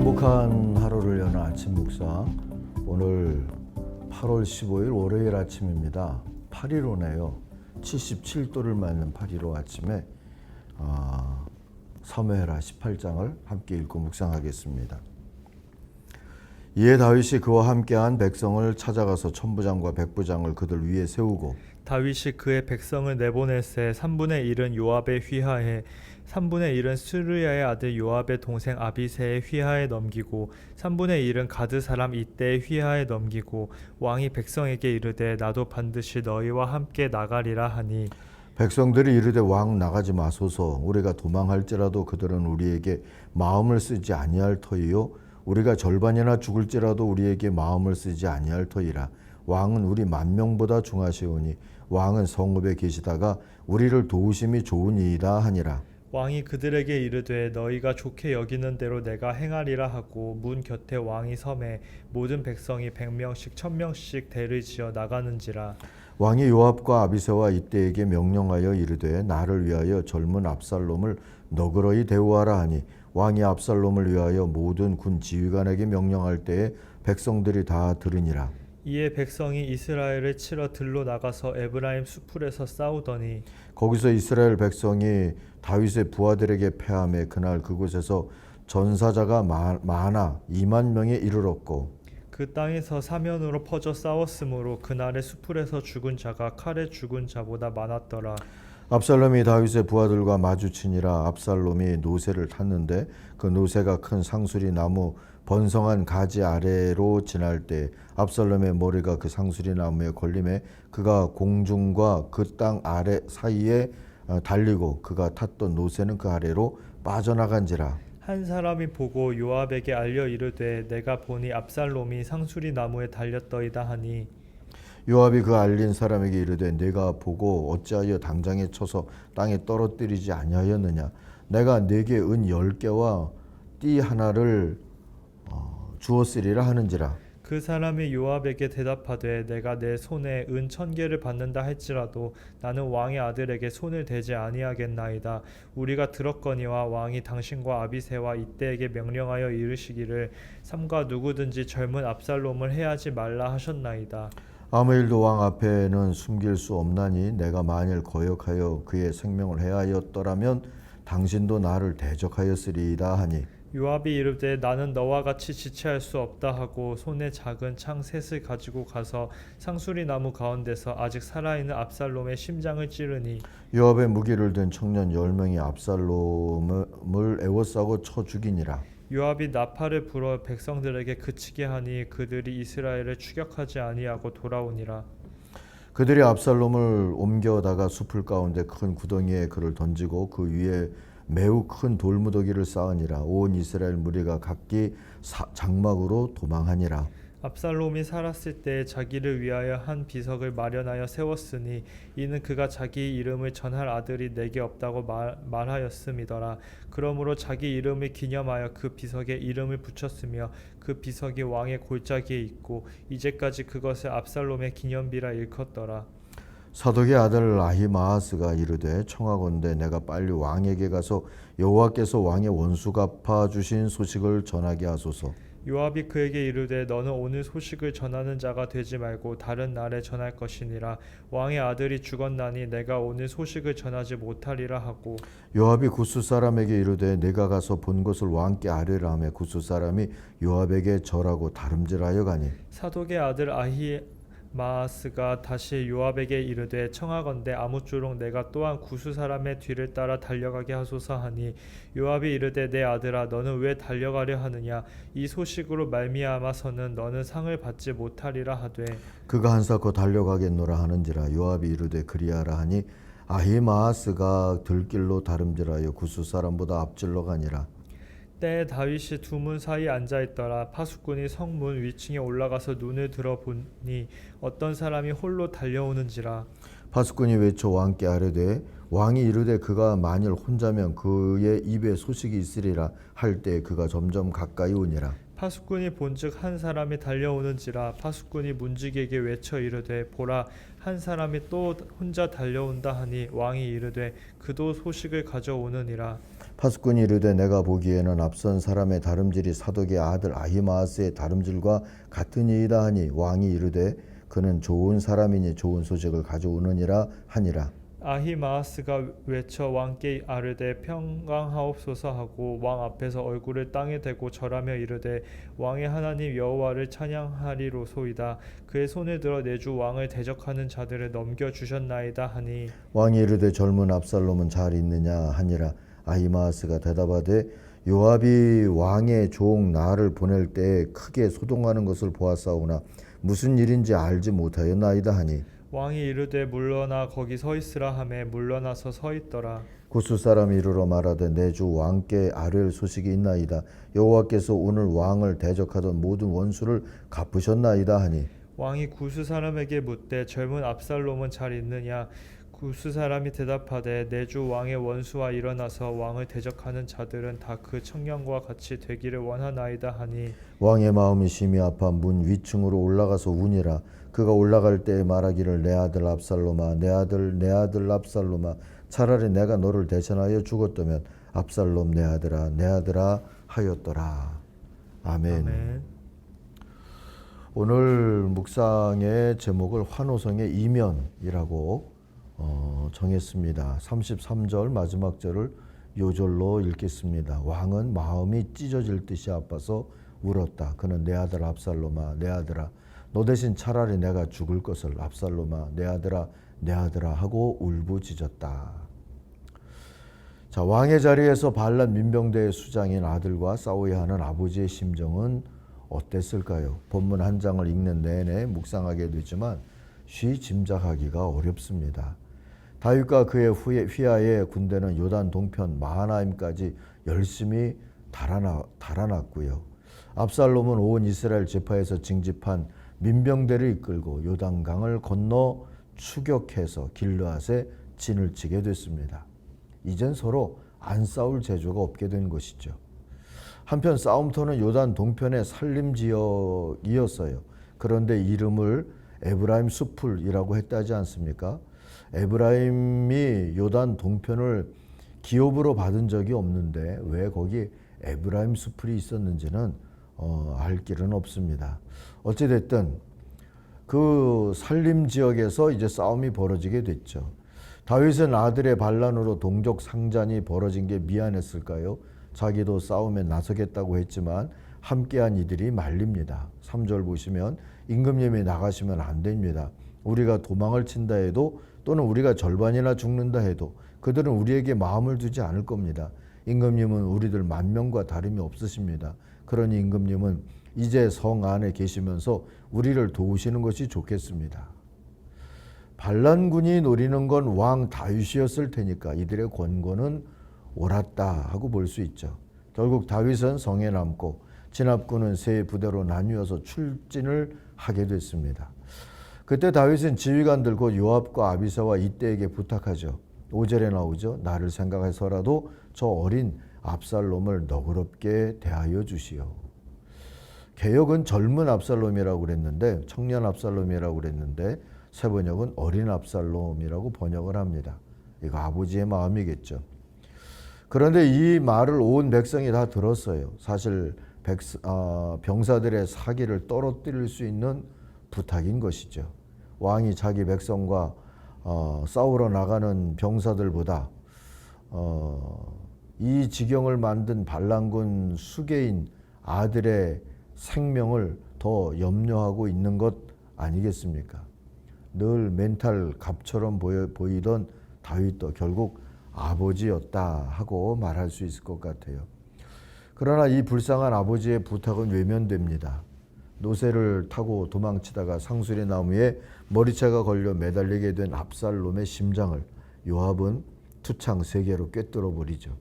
행복한 하루를 여는 아침 묵상. 오늘 8월 15일 월요일 아침입니다. 8.15네요. 77도를 맞는 8.15 아침에 사무엘하 18장을 함께 읽고 묵상하겠습니다. 이에 다윗이 그와 함께한 백성을 찾아가서 천부장과 백부장을 그들 위에 세우고 다윗이 그의 백성을 내보낼새 3분의 1은 요압의 휘하에 3분의 1은 스루야의 아들 요압의 동생 아비새의 휘하에 넘기고 3분의 1은 가드 사람 이때의 휘하에 넘기고 왕이 백성에게 이르되 나도 반드시 너희와 함께 나가리라 하니 백성들이 이르되 왕 나가지 마소서. 우리가 도망할지라도 그들은 우리에게 마음을 쓰지 아니할 터이요 우리가 절반이나 죽을지라도 우리에게 마음을 쓰지 아니할 터이라. 왕은 우리 만명보다 중하시오니 왕은 성읍에 계시다가 우리를 도우심이 좋으니이다 하니라. 왕이 그들에게 이르되 너희가 좋게 여기는 대로 내가 행하리라 하고 문 곁에 왕이 섬에 모든 백성이 100명씩 1000명씩 대를 지어 나가는지라. 왕이 요압과 아비새와 이때에게 명령하여 이르되 나를 위하여 젊은 압살롬을 너그러이 대우하라 하니 왕이 압살롬을 위하여 모든 군 지휘관에게 명령할 때에 백성들이 다 들으니라. 이에 백성이 이스라엘을 치러 들로 나가서 에브라임 수풀에서 싸우더니 거기서 이스라엘 백성이 다윗의 부하들에게 패하매 그날 그곳에서 전사자가 많아 2만 명에 이르렀고 그 땅에서 사면으로 퍼져 싸웠으므로 그날의 수풀에서 죽은 자가 칼에 죽은 자보다 많았더라. 압살롬이 다윗의 부하들과 마주치니라. 압살롬이 노새를 탔는데 그 노새가 큰 상수리 나무 번성한 가지 아래로 지날 때 압살롬의 머리가 그 상수리 나무에 걸림에 그가 공중과 그 땅 아래 사이에 달리고 그가 탔던 노새는 그 아래로 빠져나간지라. 한 사람이 보고 요압에게 알려 이르되 내가 보니 압살롬이 상수리 나무에 달렸더이다 하니 요압이 그 알린 사람에게 이르되 내가 보고 어찌하여 당장에 쳐서 땅에 떨어뜨리지 아니하였느냐. 내가 네게 은 10개와 띠 하나를 주었으리라 하는지라. 그 사람이 요압에게 대답하되 내가 내 손에 은 1000개를 받는다 할지라도 나는 왕의 아들에게 손을 대지 아니하겠나이다. 우리가 들었거니와 왕이 당신과 아비새와 이때에게 명령하여 이르시기를 삼가 누구든지 젊은 압살롬을 해하지 말라 하셨나이다. 아무 일도 왕 앞에는 숨길 수 없나니 내가 만일 거역하여 그의 생명을 해하였더라면 당신도 나를 대적하였으리이다 하니 요압이 이르되 나는 너와 같이 지체할 수 없다 하고 손에 작은 창 셋을 가지고 가서 상수리 나무 가운데서 아직 살아있는 압살롬의 심장을 찌르니 요압의 무기를 든 청년 10명이 압살롬을 에워싸고 쳐 죽이니라. 요압이 나팔을 불어 백성들에게 그치게 하니 그들이 이스라엘을 추격하지 아니하고 돌아오니라. 그들이 압살롬을 옮겨다가 숲을 가운데 큰 구덩이에 그를 던지고 그 위에 매우 큰 돌무더기를 쌓으니라. 온 이스라엘 무리가 각기 장막으로 도망하니라. 압살롬이 살았을 때 자기를 위하여 한 비석을 마련하여 세웠으니 이는 그가 자기 이름을 전할 아들이 내게 없다고 말하였음이더라. 그러므로 자기 이름을 기념하여 그 비석에 이름을 붙였으며 그 비석이 왕의 골짜기에 있고 이제까지 그것을 압살롬의 기념비라 일컫더라. 사독의 아들 아히마아스가 이르되 청하건대 내가 빨리 왕에게 가서 여호와께서 왕의 원수 갚아 주신 소식을 전하게 하소서. 요압이 그에게 이르되 너는 오늘 소식을 전하는 자가 되지 말고 다른 날에 전할 것이니라. 왕의 아들이 죽었나니 내가 오늘 소식을 전하지 못하리라 하고 요압이 구스 사람에게 이르되 내가 가서 본 것을 왕께 아뢰라 하며 구스 사람이 요압에게 절하고 다름질하여 가니 사독의 아들 아히마아스가 다시 요압에게 이르되 청하건대 아무쪼록 내가 또한 구스 사람의 뒤를 따라 달려가게 하소서 하니 요압이 이르되 내 아들아 너는 왜 달려가려 하느냐. 이 소식으로 말미암아서는 너는 상을 받지 못하리라 하되 그가 한사코 달려가겠노라 하는지라. 요압이 이르되 그리하라 하니 아히마아스가 들길로 다름질하여 구스 사람보다 앞질러 가니라. 때에 다윗이 두 문 사이에 앉아있더라. 파수꾼이 성문 위층에 올라가서 눈을 들어보니 어떤 사람이 홀로 달려오는지라. 파수꾼이 외쳐 왕께 아뢰되 왕이 이르되 그가 만일 혼자면 그의 입에 소식이 있으리라 할 때 그가 점점 가까이 오니라. 파수꾼이 본즉 한 사람이 달려오는지라 파수꾼이 문지기에게 외쳐 이르되 보라 한 사람이 또 혼자 달려온다 하니 왕이 이르되 그도 소식을 가져오느니라. 파수꾼이 이르되 내가 보기에는 앞선 사람의 다름질이 사독의 아들 아히마아스의 다름질과 같으니이다 하니 왕이 이르되 그는 좋은 사람이니 좋은 소식을 가져오느니라 하니라. 아히마아스가 외쳐 왕께 아르되 평강하옵소서 하고 왕 앞에서 얼굴을 땅에 대고 절하며 이르되 왕의 하나님 여호와를 찬양하리로소이다. 그의 손을 들어 내 주 왕을 대적하는 자들을 넘겨 주셨나이다 하니 왕이 이르되 젊은 압살롬은 잘 있느냐 하니라. 아히마아스가 대답하되 요압이 왕의 종 나를 보낼 때에 크게 소동하는 것을 보았사오나 무슨 일인지 알지 못하였나이다 하니 왕이 이르되 물러나 거기 서 있으라 하매 물러나서 서 있더라. 구스 사람이 이르러 말하되 내 주 왕께 아뢰 소식이 있나이다. 여호와께서 오늘 왕을 대적하던 모든 원수를 갚으셨나이다 하니 왕이 구스 사람에게 묻되 젊은 압살롬은 잘 있느냐. 구스 사람이 대답하되 내 주 왕의 원수와 일어나서 왕을 대적하는 자들은 다 그 청년과 같이 되기를 원하나이다 하니 왕의 마음이 심히 아파 문 위층으로 올라가서 우니라. 그가 올라갈 때에 말하기를 내 아들 압살롬아 내 아들 압살롬아 차라리 내가 너를 대신하여 죽었다면 압살롬 내 아들아 하였더라. 아멘. 아멘. 오늘 묵상의 제목을 환호성의 이면이라고 정했습니다. 33절 마지막 절을 요절로 읽겠습니다. 왕은 마음이 찢어질 듯이 아파서 울었다. 그는 내 아들 압살롬아 내 아들아 너 대신 차라리 내가 죽을 것을 압살롬아 내 아들아 하고 울부짖었다. 자, 왕의 자리에서 반란 민병대의 수장인 아들과 싸워야 하는 아버지의 심정은 어땠을까요? 본문 한 장을 읽는 내내 묵상하게 되지만 쉬 짐작하기가 어렵습니다. 다윗과 그의 휘하의 군대는 요단 동편 마하나임까지 열심히 달아났고요. 압살롬은 온 이스라엘 지파에서 징집한 민병대를 이끌고 요단강을 건너 추격해서 길르앗에 진을 치게 됐습니다. 이젠 서로 안 싸울 재주가 없게 된 것이죠. 한편 싸움터는 요단 동편의 산림지역이었어요. 그런데 이름을 에브라임 숲풀이라고 했다지 않습니까? 에브라임이 요단 동편을 기업으로 받은 적이 없는데 왜 거기 에브라임 숲풀이 있었는지는 알 길은 없습니다. 어찌됐든 그 산림지역에서 이제 싸움이 벌어지게 됐죠. 다윗은 아들의 반란으로 동족 상잔이 벌어진 게 미안했을까요? 자기도 싸움에 나서겠다고 했지만 함께한 이들이 말립니다. 3절 보시면 임금님이 나가시면 안 됩니다. 우리가 도망을 친다 해도 또는 우리가 절반이나 죽는다 해도 그들은 우리에게 마음을 두지 않을 겁니다. 임금님은 우리들 만명과 다름이 없으십니다. 그러니 임금님은 이제 성 안에 계시면서 우리를 도우시는 것이 좋겠습니다. 반란군이 노리는 건 왕 다윗이었을 테니까 이들의 권고는 옳았다 하고 볼 수 있죠. 결국 다윗은 성에 남고 진압군은 세 부대로 나뉘어서 출진을 하게 됐습니다. 그때 다윗은 지휘관들 곧 요압과 아비사와 이때에게 부탁하죠. 5절에 나오죠. 나를 생각해서라도 저 어린 압살롬을 너그럽게 대하여 주시오. 개역은 젊은 압살롬이라고 그랬는데 청년 압살롬이라고 그랬는데 세번역은 어린 압살롬이라고 번역을 합니다. 이거 아버지의 마음이겠죠. 그런데 이 말을 온 백성이 다 들었어요. 사실 병사들의 사기를 떨어뜨릴 수 있는 부탁인 것이죠. 왕이 자기 백성과 싸우러 나가는 병사들보다 이 지경을 만든 반란군 수계인 아들의 생명을 더 염려하고 있는 것 아니겠습니까? 늘 멘탈 갑처럼 보이던 다윗도 결국 아버지였다 하고 말할 수 있을 것 같아요. 그러나 이 불쌍한 아버지의 부탁은 외면됩니다. 노새를 타고 도망치다가 상수리 나무에 머리채가 걸려 매달리게 된 압살롬의 심장을 요압은 투창 3개로 꿰뚫어 버리죠.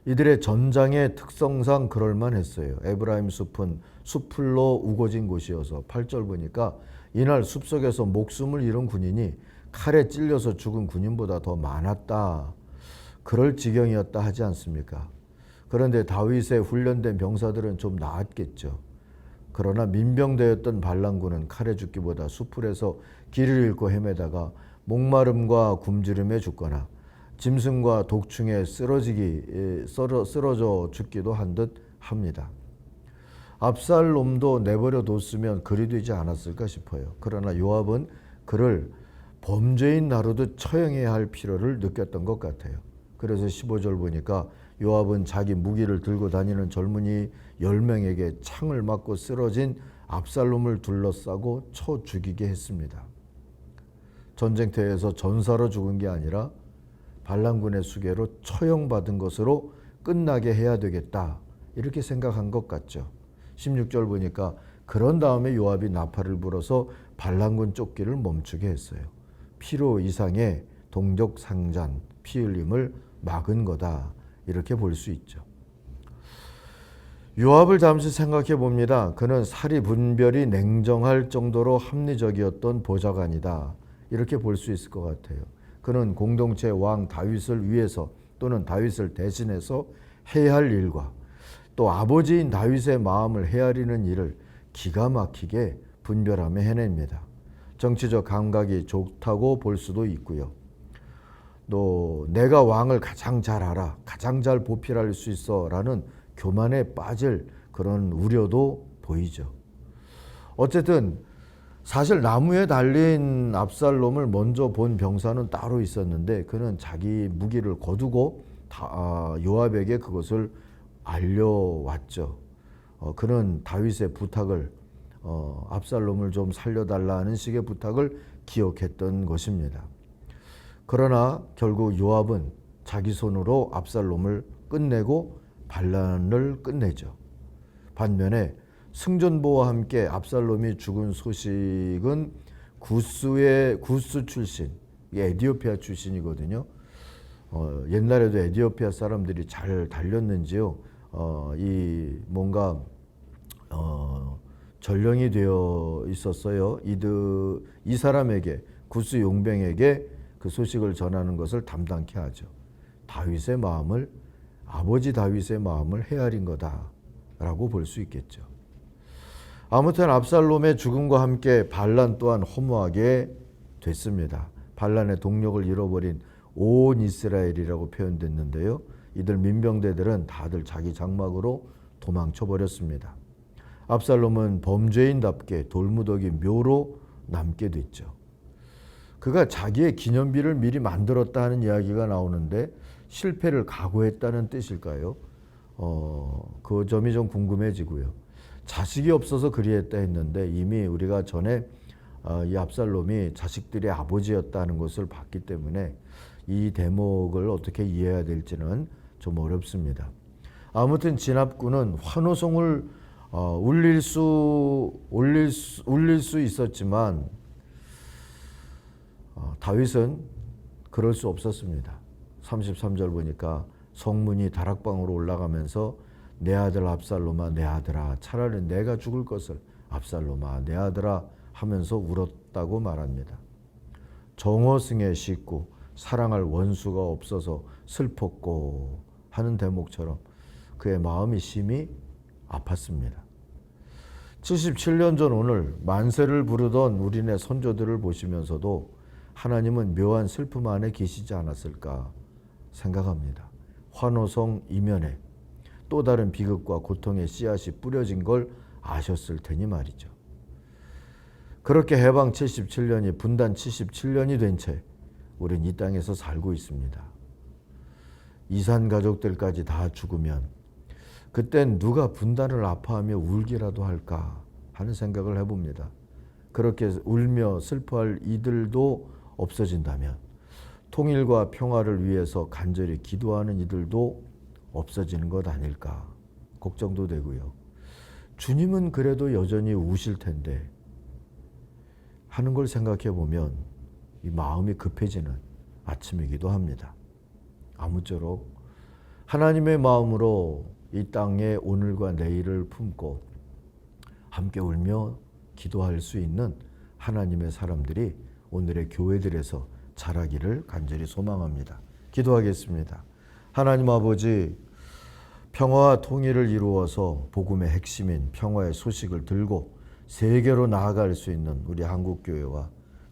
이들의 전장의 특성상 그럴만했어요. 에브라임 숲은 숲풀로 우거진 곳이어서 8절 보니까 이날 숲속에서 목숨을 잃은 군인이 칼에 찔려서 죽은 군인보다 더 많았다. 그럴 지경이었다 하지 않습니까? 그런데 다윗의 훈련된 병사들은 좀 나았겠죠. 그러나 민병되었던 반란군은 칼에 죽기보다 수풀에서 길을 잃고 헤매다가 목마름과 굶주림에 죽거나 짐승과 독충에 쓰러져 죽기도 한 듯 합니다. 압살롬도 내버려 뒀으면 그리 되지 않았을까 싶어요. 그러나 요압은 그를 범죄인 나루듯 처형해야 할 필요를 느꼈던 것 같아요. 그래서 15절 보니까 요압은 자기 무기를 들고 다니는 젊은이 10명에게 창을 맞고 쓰러진 압살롬을 둘러싸고 쳐 죽이게 했습니다. 전쟁터에서 전사로 죽은 게 아니라 반란군의 수괴로 처형받은 것으로 끝나게 해야 되겠다, 이렇게 생각한 것 같죠. 16절 보니까 그런 다음에 요압이 나팔을 불어서 반란군 쫓기를 멈추게 했어요. 필요 이상의 동족상잔, 피 흘림을 막은 거다, 이렇게 볼 수 있죠. 요압을 잠시 생각해 봅니다. 그는 사리 분별이 냉정할 정도로 합리적이었던 보좌관이다, 이렇게 볼 수 있을 것 같아요. 그는 공동체 왕 다윗을 위해서 또는 다윗을 대신해서 해야 할 일과 또 아버지인 다윗의 마음을 헤아리는 일을 기가 막히게 분별하며 해냅니다. 정치적 감각이 좋다고 볼 수도 있고요. 또 내가 왕을 가장 잘 알아, 가장 잘 보필할 수 있어 라는 교만에 빠질 그런 우려도 보이죠. 어쨌든 사실 나무에 달린 압살롬을 먼저 본 병사는 따로 있었는데 그는 자기 무기를 거두고 요압에게 그것을 알려왔죠. 그는 다윗의 부탁을 압살롬을 좀 살려달라는 식의 부탁을 기억했던 것입니다. 그러나 결국 요압은 자기 손으로 압살롬을 끝내고 반란을 끝내죠. 반면에 승전보와 함께 압살롬이 죽은 소식은 구스 출신, 에디오피아 출신이거든요. 옛날에도 에디오피아 사람들이 잘 달렸는지요. 이 뭔가 전령이 되어 있었어요. 이 사람에게, 구스 용병에게 그 소식을 전하는 것을 담당케 하죠. 다윗의 마음을, 아버지 다윗의 마음을 헤아린 거다라고 볼 수 있겠죠. 아무튼 압살롬의 죽음과 함께 반란 또한 허무하게 됐습니다. 반란의 동력을 잃어버린 온 이스라엘이라고 표현됐는데요. 이들 민병대들은 다들 자기 장막으로 도망쳐 버렸습니다. 압살롬은 범죄인답게 돌무더기 묘로 남게 됐죠. 그가 자기의 기념비를 미리 만들었다는 이야기가 나오는데 실패를 각오했다는 뜻일까요? 그 점이 좀 궁금해지고요. 자식이 없어서 그리했다 했는데 이미 우리가 전에 이 압살롬이 자식들의 아버지였다는 것을 봤기 때문에 이 대목을 어떻게 이해해야 될지는 좀 어렵습니다. 아무튼 진압군은 환호성을 울릴 수 있었지만 다윗은 그럴 수 없었습니다. 33절 보니까 성문이 다락방으로 올라가면서 내 아들 압살롬아, 내 아들아, 차라리 내가 죽을 것을 압살롬아, 내 아들아 하면서 울었다고 말합니다. 정허승의 식구, 사랑할 원수가 없어서 슬펐고 하는 대목처럼 그의 마음이 심히 아팠습니다. 77년 전 오늘 만세를 부르던 우리네 선조들을 보시면서도 하나님은 묘한 슬픔 안에 계시지 않았을까 생각합니다. 환호성 이면에 또 다른 비극과 고통의 씨앗이 뿌려진 걸 아셨을 테니 말이죠. 그렇게 해방 77년이 분단 77년이 된 채 우린 이 땅에서 살고 있습니다. 이산 가족들까지 다 죽으면 그땐 누가 분단을 아파하며 울기라도 할까 하는 생각을 해봅니다. 그렇게 울며 슬퍼할 이들도 없어진다면 통일과 평화를 위해서 간절히 기도하는 이들도 없어지는 것 아닐까 걱정도 되고요. 주님은 그래도 여전히 우실 텐데 하는 걸 생각해 보면 이 마음이 급해지는 아침이기도 합니다. 아무쪼록 하나님의 마음으로 이 땅에 오늘과 내일을 품고 함께 울며 기도할 수 있는 하나님의 사람들이 오늘의 교회들에서 자라기를 간절히 소망합니다. 기도하겠습니다. 하나님 아버지, 평화와 통일을 이루어서 복음의 핵심인 평화의 소식을 들고 세계로 나아갈 수 있는 우리 한국교회와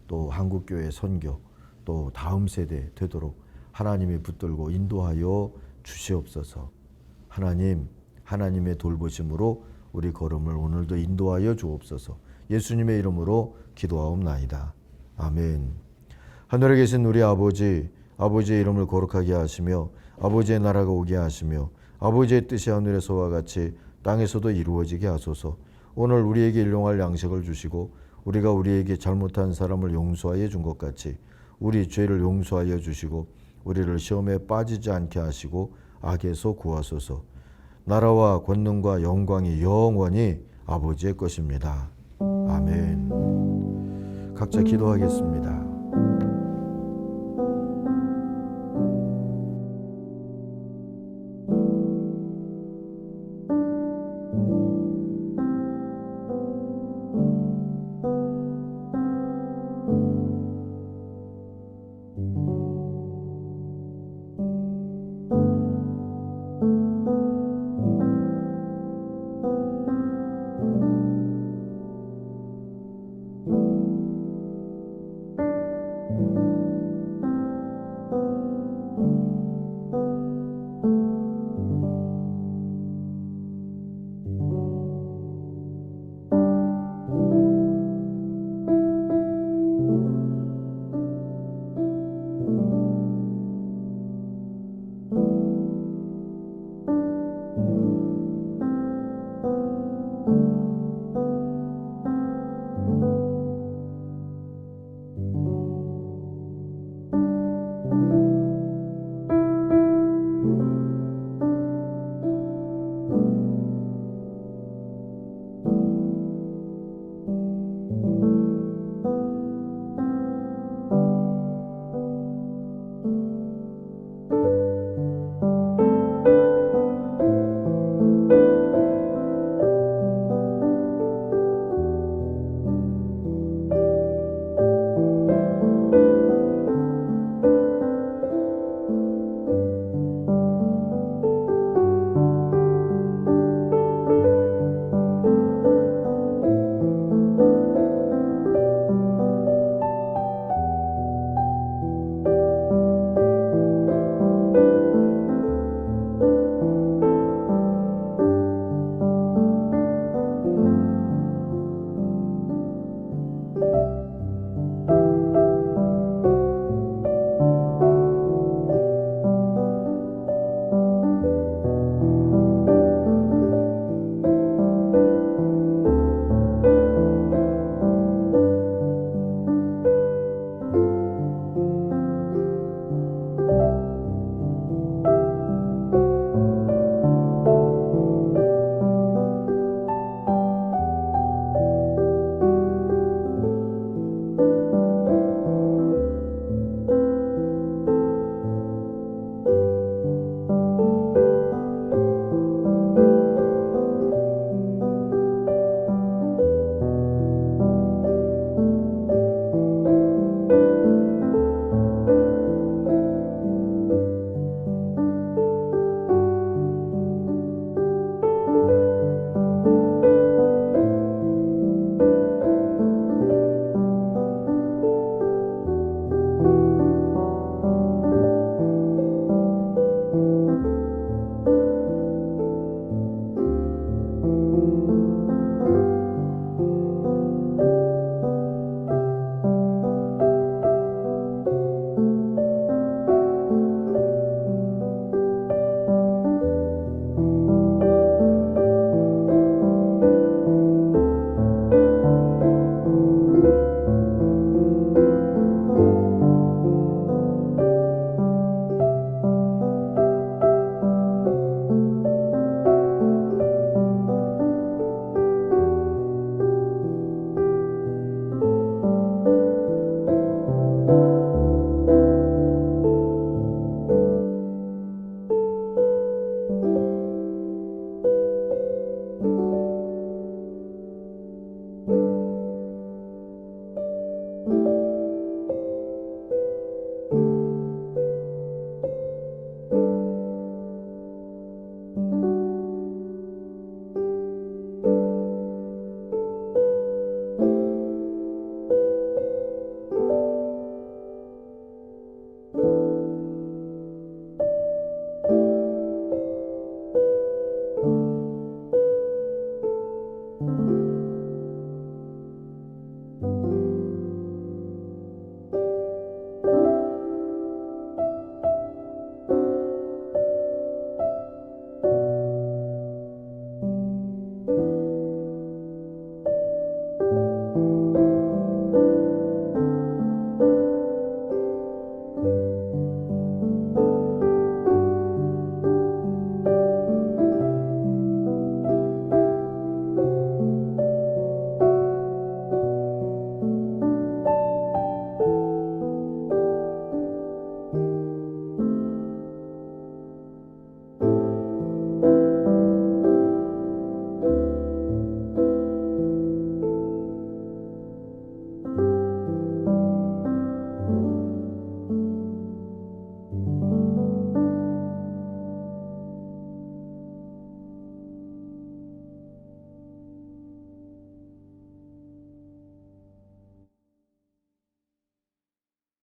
또 한국교회 선교 또 다음 세대 되도록 하나님이 붙들고 인도하여 주시옵소서. 하나님의 돌보심으로 우리 걸음을 오늘도 인도하여 주옵소서. 예수님의 이름으로 기도하옵나이다. 아멘. 하늘에 계신 우리 아버지의 이름을 거룩하게 하시며 아버지의 나라가 오게 하시며 아버지의 뜻이 하늘에서와 같이 땅에서도 이루어지게 하소서. 오늘 우리에게 일용할 양식을 주시고 우리가 우리에게 잘못한 사람을 용서하여 준 것 같이 우리 죄를 용서하여 주시고 우리를 시험에 빠지지 않게 하시고 악에서 구하소서. 나라와 권능과 영광이 영원히 아버지의 것입니다. 아멘. 각자 기도하겠습니다.